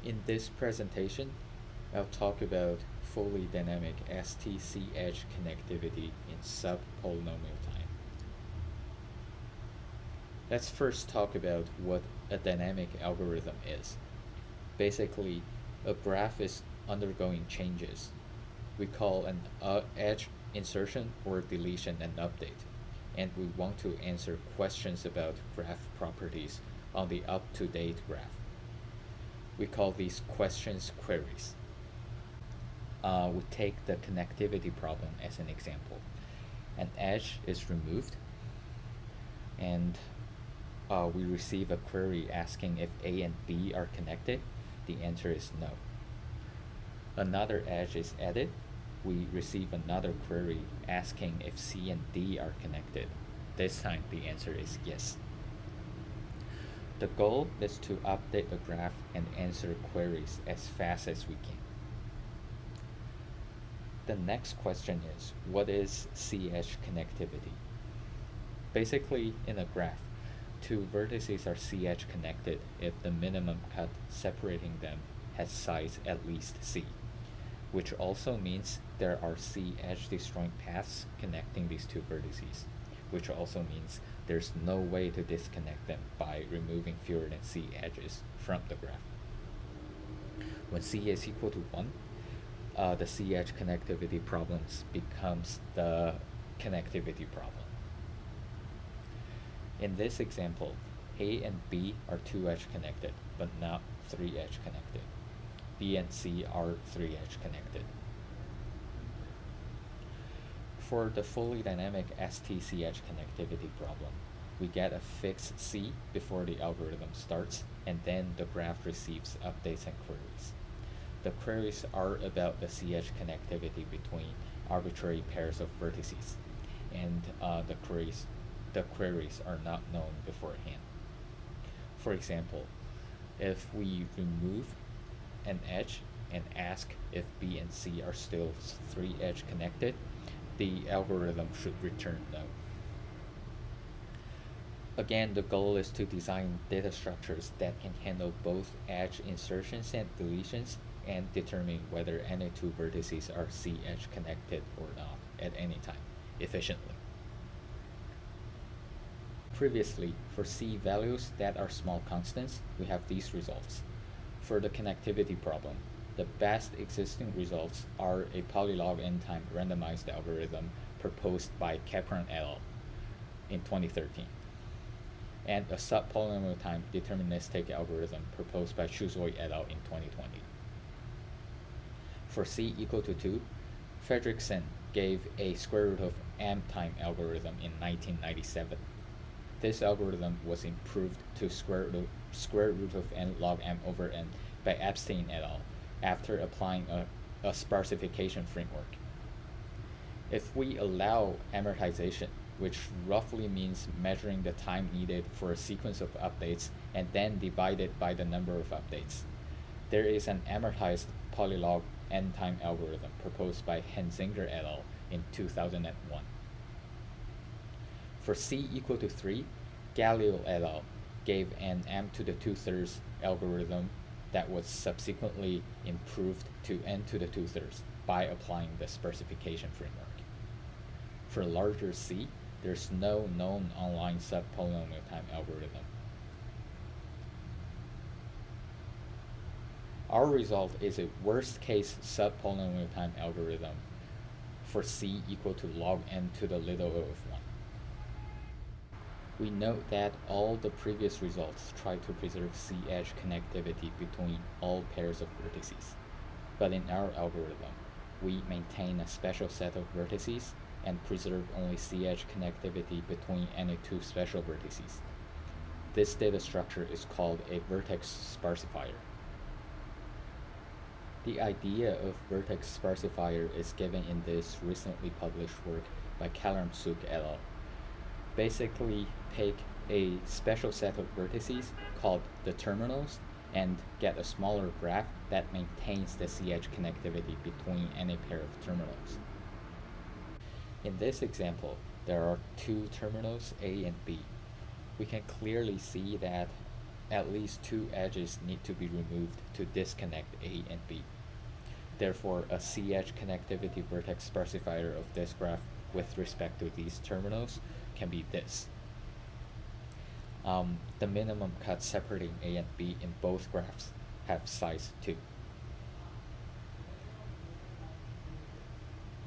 In this presentation, I'll talk about fully dynamic STC-edge connectivity in subpolynomial time. Let's first talk about what a dynamic algorithm is. Basically, a graph is undergoing changes. We call an edge insertion or deletion an update, and we want to answer questions about graph properties on the up-to-date graph. We call these questions queries. We take the connectivity problem as an example. An edge is removed, and we receive a query asking if A and B are connected. The answer is no. Another edge is added. We receive another query asking if C and D are connected. This time the answer is yes. The goal is to update the graph and answer queries as fast as we can. The next question is, what is C-edge connectivity? Basically, in a graph, two vertices are C-edge connected if the minimum cut separating them has size at least C, which also means there are C-edge destroying paths connecting these two vertices, which also means there's no way to disconnect them by removing fewer than C edges from the graph. When C is equal to 1, the C-edge connectivity problem becomes the connectivity problem. In this example, A and B are 2-edge connected, but not 3-edge connected. B and C are 3-edge connected. For the fully dynamic STC-edge connectivity problem, we get a fixed C before the algorithm starts, and then the graph receives updates and queries. The queries are about the C-edge connectivity between arbitrary pairs of vertices, and the queries are not known beforehand. For example, if we remove an edge and ask if B and C are still 3-edge connected, the algorithm should return no. Again, the goal is to design data structures that can handle both edge insertions and deletions and determine whether any two vertices are C-edge connected or not at any time efficiently. Previously, for C values that are small constants, we have these results. For the connectivity problem, the best existing results are a polylog n-time randomized algorithm proposed by Capron et al. In 2013, and a subpolynomial time deterministic algorithm proposed by Xiaorui et al. In 2020. For C equal to 2, Fredrickson gave a square root of m time algorithm in 1997. This algorithm was improved to square root of n log m over n by Epstein et al. After applying a sparsification framework. If we allow amortization, which roughly means measuring the time needed for a sequence of updates and then divide it by the number of updates, there is an amortized polylog n-time algorithm proposed by Hensinger et al. In 2001. For C equal to 3, Galileo et al. Gave an m to the 2/3 algorithm that was subsequently improved to n to the 2/3 by applying the sparsification framework. For larger C, there's no known online subpolynomial time algorithm. Our result is a worst-case subpolynomial time algorithm for C equal to log n to the little o of 1. We note that all the previous results try to preserve C-edge connectivity between all pairs of vertices, but in our algorithm, we maintain a special set of vertices and preserve only C-edge connectivity between any two special vertices. This data structure is called a vertex sparsifier. The idea of vertex sparsifier is given in this recently published work by Kalamsuk et al. Basically, take a special set of vertices called the terminals and get a smaller graph that maintains the C-edge connectivity between any pair of terminals. In this example, there are two terminals A and B. We can clearly see that at least two edges need to be removed to disconnect A and B. Therefore, a C-edge connectivity vertex sparsifier of this graph with respect to these terminals can be this. The minimum cut separating A and B in both graphs have size 2.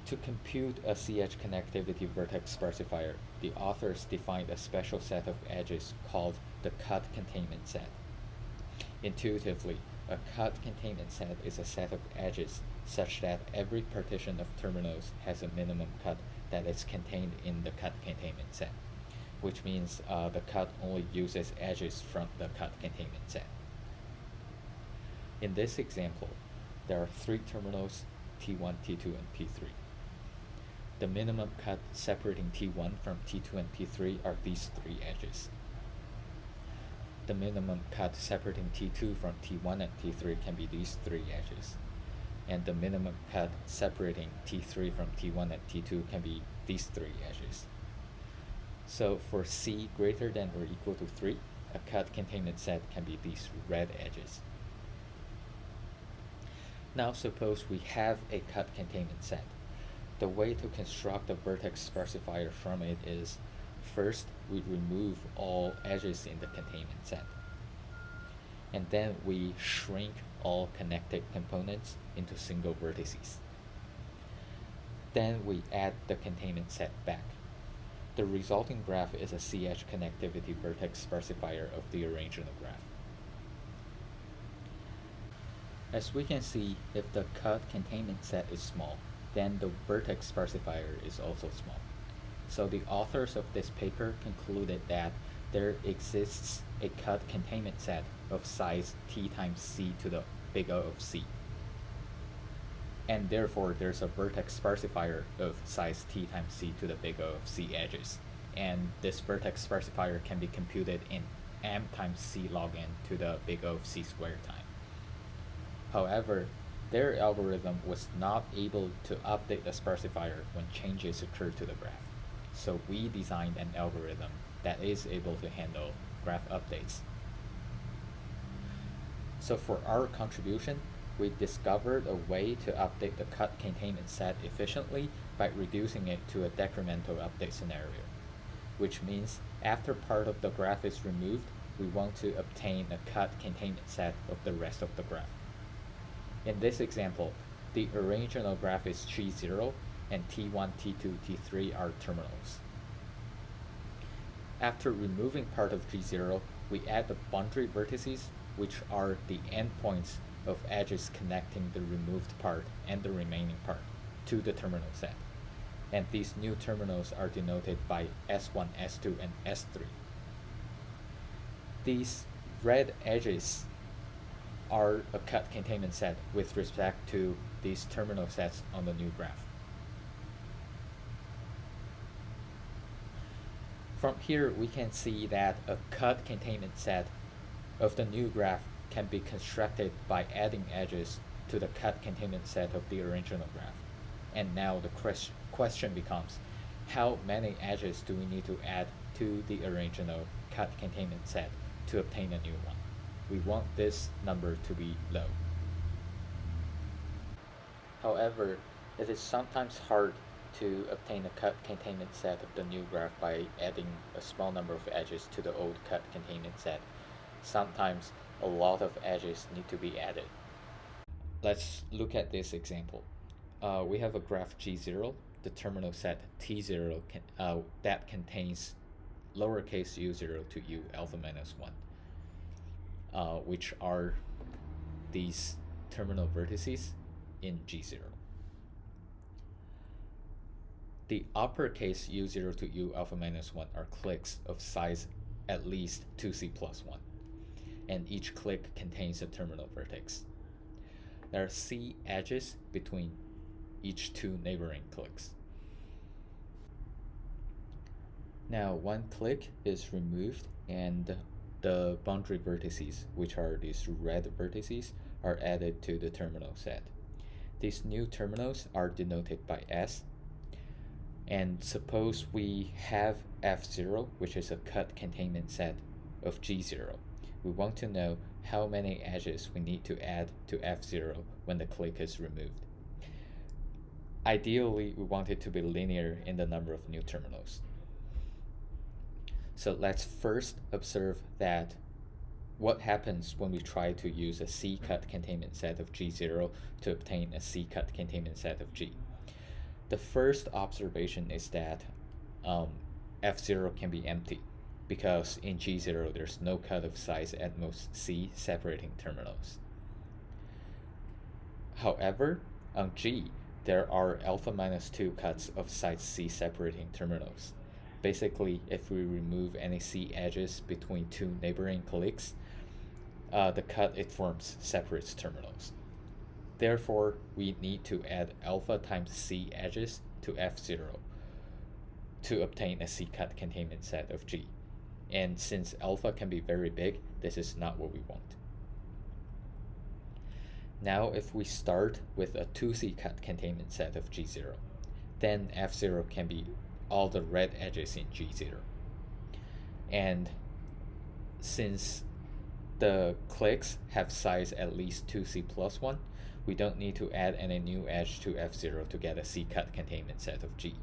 To compute a C-edge connectivity vertex sparsifier, the authors defined a special set of edges called the cut containment set. Intuitively, a cut containment set is a set of edges such that every partition of terminals has a minimum cut that is contained in the cut containment set, which means the cut only uses edges from the cut containment set. In this example, there are 3 terminals, T1, T2, and P3. The minimum cut separating T1 from T2 and P3 are these 3 edges. The minimum cut separating T2 from T1 and T3 can be these 3 edges. And the minimum cut separating T3 from T1 and T2 can be these 3 edges. So for C greater than or equal to 3, a cut containment set can be these red edges. Now suppose we have a cut containment set. The way to construct a vertex sparsifier from it is, first we remove all edges in the containment set. And then we shrink all connected components into single vertices. Then we add the containment set back. The resulting graph is a C-edge connectivity vertex sparsifier of the original graph. As we can see, if the cut containment set is small, then the vertex sparsifier is also small. So the authors of this paper concluded that there exists a cut containment set of size T times C to the big O of C. And therefore there's a vertex sparsifier of size T times C to the big O of C edges. And this vertex sparsifier can be computed in M times C log n to the big O of C squared time. However, their algorithm was not able to update the sparsifier when changes occurred to the graph. So we designed an algorithm that is able to handle graph updates. So for our contribution, we discovered a way to update the cut containment set efficiently by reducing it to a decremental update scenario, which means after part of the graph is removed, we want to obtain a cut containment set of the rest of the graph. In this example, the original graph is G0 and T1, T2, T3 are terminals. After removing part of G0, we add the boundary vertices, which are the endpoints of edges connecting the removed part and the remaining part to the terminal set. And these new terminals are denoted by S1, S2, and S3. These red edges are a cut containment set with respect to these terminal sets on the new graph. From here, we can see that a cut containment set of the new graph can be constructed by adding edges to the cut containment set of the original graph. And now the question becomes, how many edges do we need to add to the original cut containment set to obtain a new one? We want this number to be low. However, it is sometimes hard to obtain a cut containment set of the new graph by adding a small number of edges to the old cut containment set. Sometimes a lot of edges need to be added. Let's look at this example. We have a graph G0, the terminal set T0 that contains lowercase u0 to u alpha minus 1, which are these terminal vertices in G0. The uppercase u0 to u alpha minus 1 are cliques of size at least 2c plus 1, and each clique contains a terminal vertex. There are c edges between each two neighboring cliques. Now one clique is removed and the boundary vertices, which are these red vertices, are added to the terminal set. These new terminals are denoted by S. And suppose we have F0, which is a cut containment set of G0. we want to know how many edges we need to add to F0 when the click is removed. Ideally, we want it to be linear in the number of new terminals. So let's first observe that what happens when we try to use a C-cut containment set of G0 to obtain a C-cut containment set of G. The first observation is that F0 can be empty because in G0 there's no cut of size at most C separating terminals. However, on G, there are alpha minus 2 cuts of size C separating terminals. Basically, if we remove any C edges between two neighboring clicks, the cut it forms separates terminals. Therefore, we need to add alpha times C edges to F0 to obtain a C-cut containment set of G. And since alpha can be very big, this is not what we want. Now, if we start with a 2C cut containment set of G0, then F0 can be all the red edges in G0. And since the clicks have size at least 2C plus 1, we don't need to add any new edge to F0 to get a C-cut containment set of G.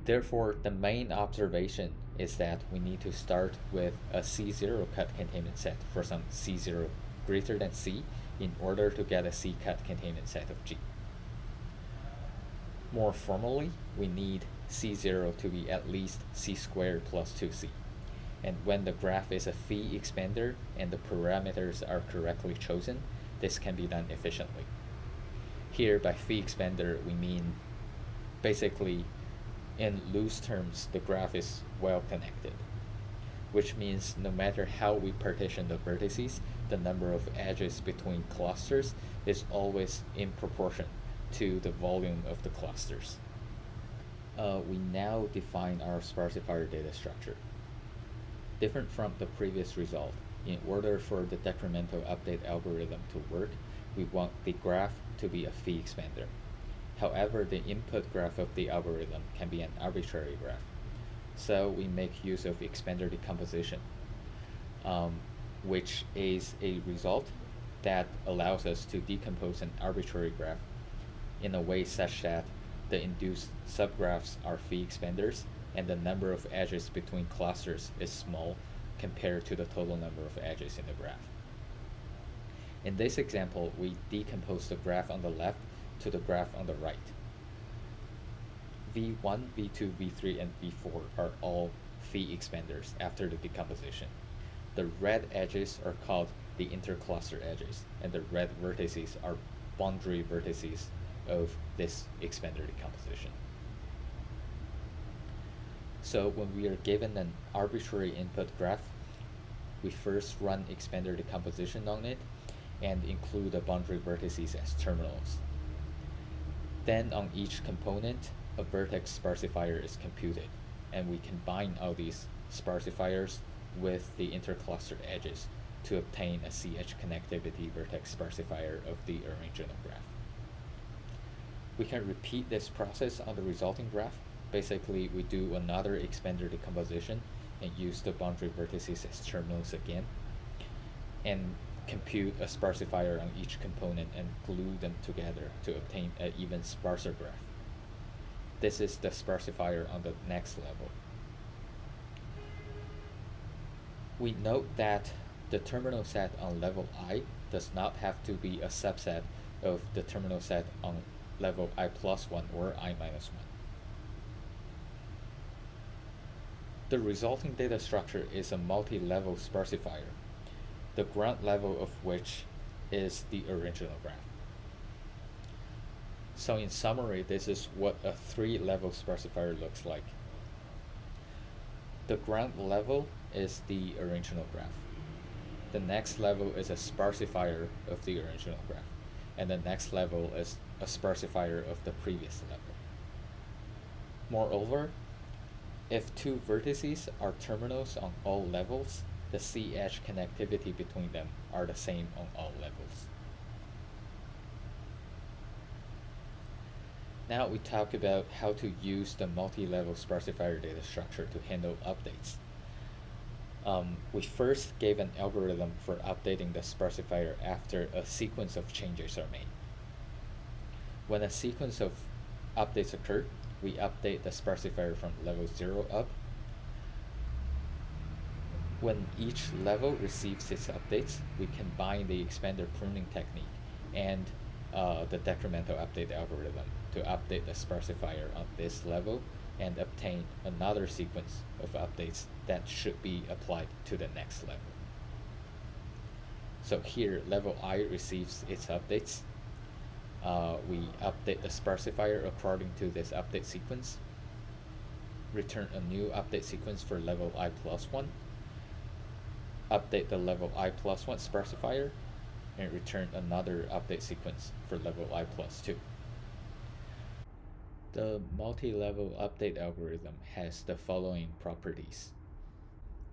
Therefore, the main observation is that we need to start with a C0 cut containment set for some C0 greater than C in order to get a C-cut containment set of G. More formally, we need C0 to be at least C squared plus 2C. And when the graph is a phi expander and the parameters are correctly chosen, this can be done efficiently. Here, by phi expander, we mean basically, in loose terms, the graph is well connected, which means no matter how we partition the vertices, the number of edges between clusters is always in proportion to the volume of the clusters. We now define our Sparsifier data structure. Different from the previous result, in order for the decremental update algorithm to work, we want the graph to be a phi expander. However, the input graph of the algorithm can be an arbitrary graph. So we make use of expander decomposition, which is a result that allows us to decompose an arbitrary graph in a way such that the induced subgraphs are phi expanders and the number of edges between clusters is small compared to the total number of edges in the graph. In this example, we decompose the graph on the left to the graph on the right. V1, V2, V3, and V4 are all phi expanders after the decomposition. The red edges are called the intercluster edges, and the red vertices are boundary vertices of this expander decomposition. So when we are given an arbitrary input graph, we first run expander decomposition on it and include the boundary vertices as terminals. Then on each component, a vertex sparsifier is computed, and we combine all these sparsifiers with the intercluster edges to obtain a CH connectivity vertex sparsifier of the original graph. We can repeat this process on the resulting graph. Basically, we do another expander decomposition and use the boundary vertices as terminals again, and compute a sparsifier on each component and glue them together to obtain an even sparser graph. This is the sparsifier on the next level. We note that the terminal set on level I does not have to be a subset of the terminal set on level I plus 1 or I minus 1. The resulting data structure is a multi-level sparsifier, the ground level of which is the original graph. So in summary, this is what a 3-level sparsifier looks like. The ground level is the original graph. The next level is a sparsifier of the original graph. And the next level is a sparsifier of the previous level. Moreover, if two vertices are terminals on all levels, the C-edge connectivity between them are the same on all levels. Now we talk about how to use the multi-level sparsifier data structure to handle updates. We first gave an algorithm for updating the Sparsifier after a sequence of changes are made. When a sequence of updates occur, we update the Sparsifier from level 0 up. When each level receives its updates, we combine the expander pruning technique and the decremental update algorithm to update the Sparsifier on this level and obtain another sequence of updates that should be applied to the next level. So here, level I receives its updates. We update the Sparsifier according to this update sequence, return a new update sequence for level I plus 1, update the level I plus 1 Sparsifier, and return another update sequence for level I plus 2. The multi-level update algorithm has the following properties.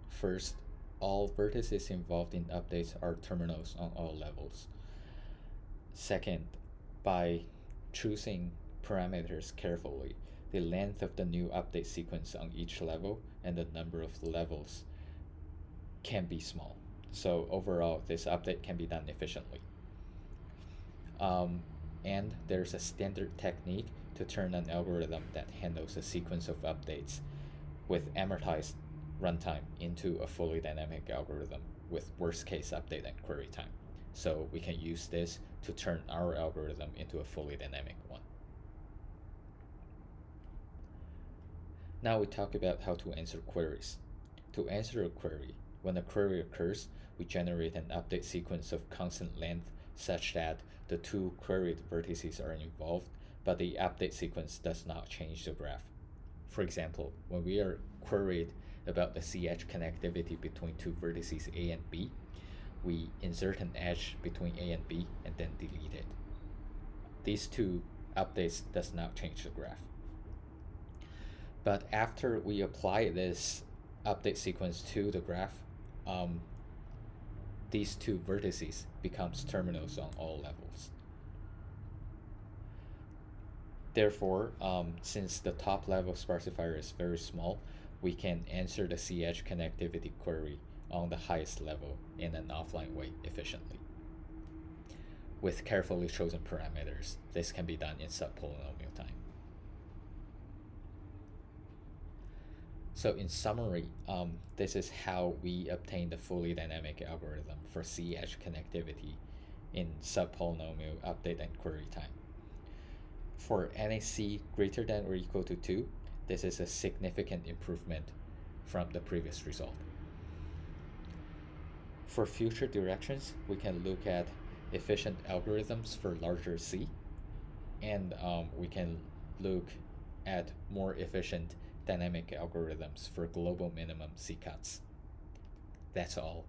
First, all vertices involved in updates are terminals on all levels. Second, by choosing parameters carefully, the length of the new update sequence on each level and the number of levels can be small. So overall, this update can be done efficiently. And there's a standard technique to turn an algorithm that handles a sequence of updates with amortized runtime into a fully dynamic algorithm with worst case update and query time. So we can use this to turn our algorithm into a fully dynamic one. Now we talk about how to answer queries. To answer a query, when a query occurs, we generate an update sequence of constant length such that the two queried vertices are involved, but the update sequence does not change the graph. For example, when we are queried about the CH connectivity between two vertices A and B, we insert an edge between A and B and then delete it. These two updates does not change the graph. But after we apply this update sequence to the graph, these two vertices becomes terminals on all levels. Therefore, since the top level Sparsifier is very small, we can answer the CH connectivity query on the highest level in an offline way efficiently. With carefully chosen parameters, this can be done in subpolynomial time. So in summary, this is how we obtain the fully dynamic algorithm for CH connectivity in subpolynomial update and query time. For NAC greater than or equal to 2, this is a significant improvement from the previous result. For future directions, we can look at efficient algorithms for larger C, and we can look at more efficient dynamic algorithms for global minimum C cuts. That's all.